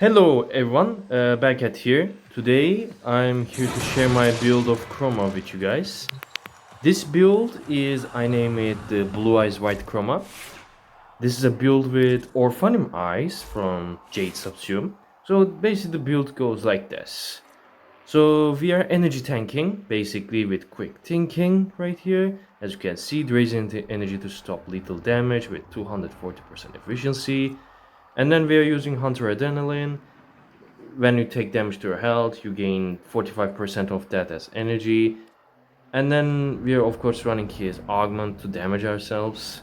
Hello everyone, back at here. Today I'm here to share my build of Chroma with you guys. This build is, I name it the Blue Eyes White Chroma. This is a build with Orphanum Eyes from Jade Subsume. So basically the build goes like this. So we are energy tanking, basically with quick thinking right here. As you can see, raising the energy to stop lethal damage with 240% efficiency. And then we are using Hunter Adrenaline. When you take damage to your health, you gain 45% of that as energy. And then we are of course running his augment to damage ourselves,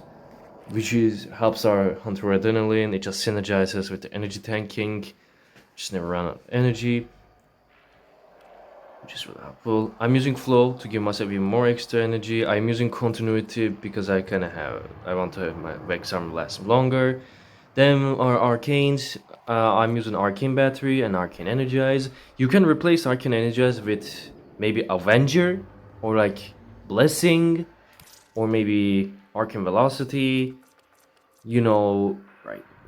which is helps our hunter adrenaline. It just synergizes with the energy tanking. Just never run out of energy, which is really helpful. I'm using flow to give myself even more extra energy. I'm using continuity because I want to have my Vex armor last longer. Then our arcanes, I'm using arcane battery and arcane energize. You can replace arcane energize with maybe Avenger or like blessing or maybe arcane velocity. You know,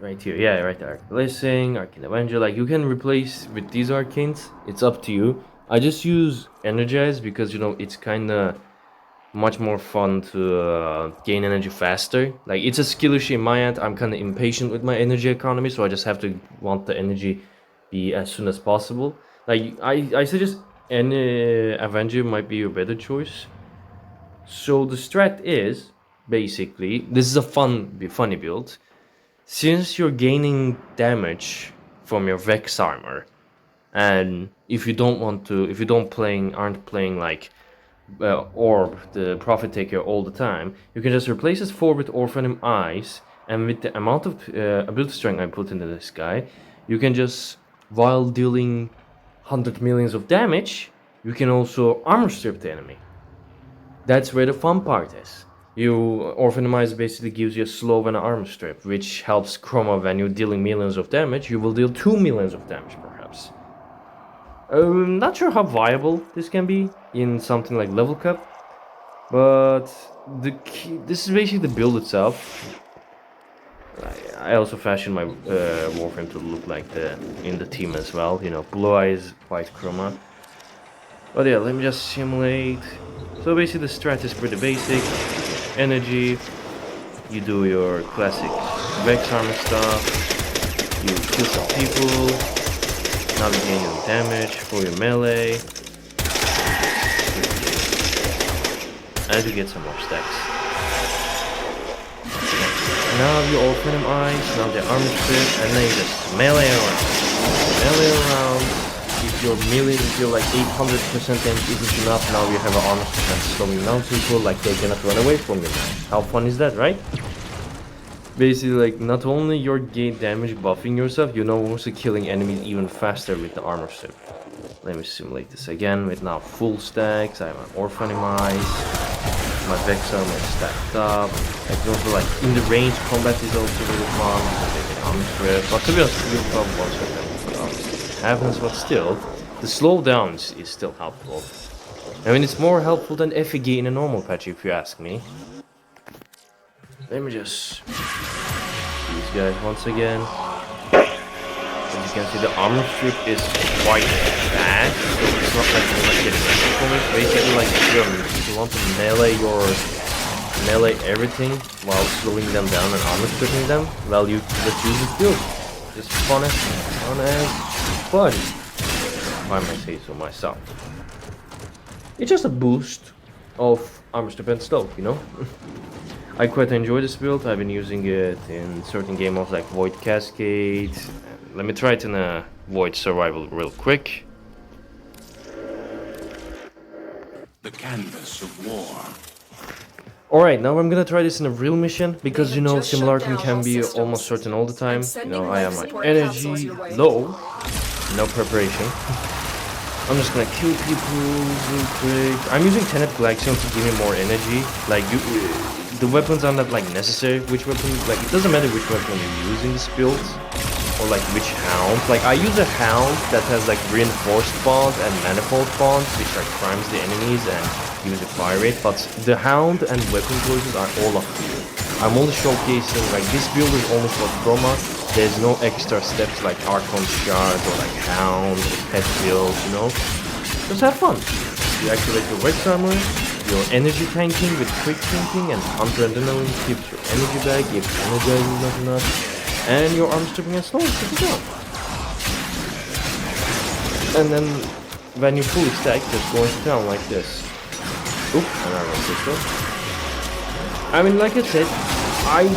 right here, yeah, right there. Blessing, arcane Avenger. Like you can replace with these arcanes. It's up to you. I just use energize because it's kind of much more fun to gain energy faster. Like it's a skill issue in my end. I'm kind of impatient with my energy economy, so I just have to want the energy be as soon as possible. Like I suggest any Avenger might be a better choice. So the strat is basically this is a funny build. Since you're gaining damage from your Vex armor, and if you don't want to, if you don't playing aren't playing like orb, the profit taker all the time, you can just replace his 4 with Orphanum Eyes, and with the amount of ability strength I put into this guy, you can just, while dealing 100 millions of damage, you can also armor strip the enemy. That's where the fun part is. Orphanum Eyes basically gives you a slow and an armor strip, which helps Chroma when you're dealing millions of damage. You will deal 2 millions of damage perhaps. Not sure how viable this can be in something like level cap, but this is basically the build itself. I also fashioned my Warframe to look like in the team as well. Blue eyes, white chroma. But yeah, let me just simulate. So basically, the strat is pretty basic. Energy. You do your classic Vex armor stuff. You kill some people. Now you gain your damage for your melee. And you get some more stacks. Now you open them eyes, now they're armor strip, and then you just melee around. Melee around. If you're like 800% damage isn't enough, now you have an armor strip that's slowing down people like they cannot run away from you now. How fun is that, right? Basically, like, not only you're gain damage buffing yourself, you're now also killing enemies even faster with the armor strip. Let me simulate this again with now full stacks. I have an Orphanum Eyes. My Vex armor is stacked up. I can also, like, in the range combat is also really fun because they get armor strip. But to be honest, you'll probably once it happens, but still, the slowdowns is still helpful. I mean, it's more helpful than FEG in a normal patch if you ask me. Let me just these guys once again. As you can see, the armor strip is quite fast, so it's not like you're not getting anything from it. Basically, like if you want to melee everything while slowing them down and armor stripping them, well, let's use this build. Just fun as fun, if I may say so myself. It's just a boost of armor strip and slow, I quite enjoy this build. I've been using it in certain game modes like Void Cascade. Let me try it in a Void Survival real quick. The canvas of war. Alright, now I'm gonna try this in a real mission because Simulacrum can be almost certain all the time. I have my energy low, no preparation. I'm just gonna kill people real quick. I'm using Tenet Glaxion to give me more energy. Like the weapons are not like necessary. Which weapon? Like it doesn't matter which weapon you use in this build, or like which hound. Like I use a hound that has like reinforced bonds and manifold bonds, which are crimes the enemies and use a fire rate. But the hound and weapon choices are all up to you. I'm only showcasing like this build is only for Chroma. There's no extra steps like Archon Shard or like Hound or Pet Build, you know? Just have fun. You activate your Vex Armor, your energy tanking with quick thinking and Hunter Adrenaline keeps your energy back if energy is not enough, and your armor stripping and slow to go. And then when you fully stack, just go into town like this. Oop, and I wrote pistol. I mean, like I said, I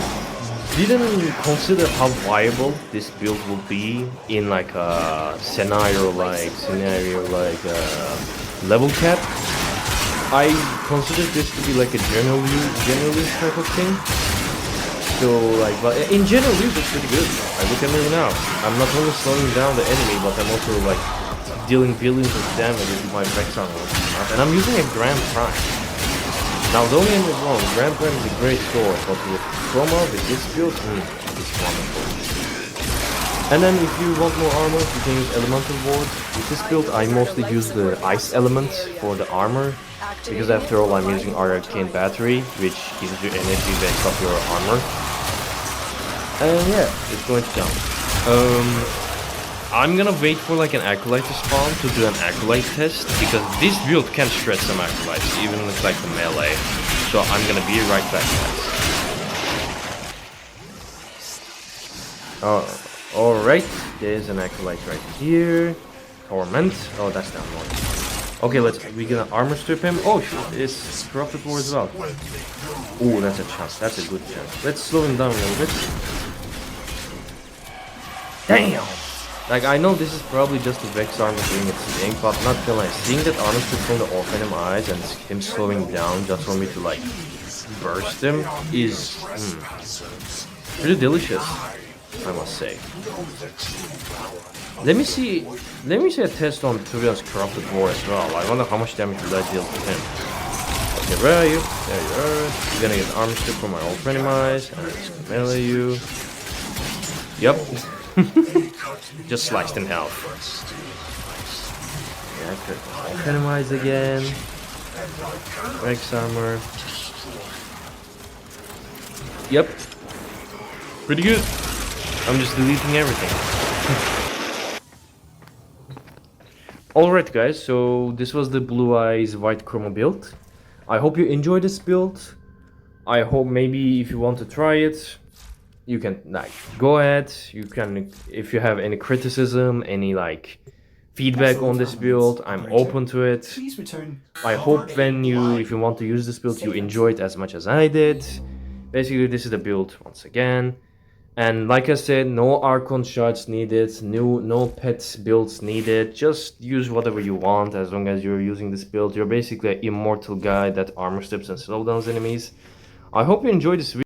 didn't consider how viable this build would be in like a scenario like level cap. I considered this to be like a general use type of thing. So like, but in general use it's pretty good. Like, look at me now. I'm not only slowing down the enemy, but I'm also like dealing billions of damage with my Vex Armor, and I'm using a Grand Prime. Now don't get me wrong, Grand Prime is a great sword, but with Chroma, with this build, it's wonderful. And then if you want more armor, you can use Elemental Ward. With this build, I mostly use the Ice Elements for the armor, because after all I'm using Arcane Battery, which gives you energy back up your armor. And yeah, it's going to jump. I'm gonna wait for like an Acolyte to spawn to do an Acolyte test, because this build can shred some Acolytes, even with like the melee. So I'm gonna be right back, guys. Oh, alright, there's an Acolyte right here. Torment. Oh, that's down one. Okay, we're gonna armor strip him. Oh shit, it's corrupted war as well. Oh, that's a chance. That's a good chance. Let's slow him down a little bit. Damn! Like, I know this is probably just the Vex Armor doing its thing, but not gonna lie, seeing that armor strip from the Warframe eyes and him slowing down just for me to like burst him is pretty delicious, I must say. Let me see a test on Turian's Corrupted War as well. I wonder how much damage will I deal to him. Okay, where are you? There you are. You're gonna get armor strip from my Warframe eyes, and I'm just gonna melee you. Yep. Just sliced in half. Yeah, Warframe again. Vex Armor. Yep. Pretty good. I'm just deleting everything. Alright guys, so this was the Blue Eyes White Chroma build. I hope you enjoyed this build. I hope maybe if you want to try it, you can like go ahead. You can, if you have any criticism, any like feedback on this build, I'm open to it. I hope if you want to use this build, you enjoy it as much as I did. Basically, this is the build once again. And like I said, no Archon shards needed, no pet builds needed. Just use whatever you want as long as you're using this build. You're basically an immortal guy that armor strips and slowdowns enemies. I hope you enjoyed this video.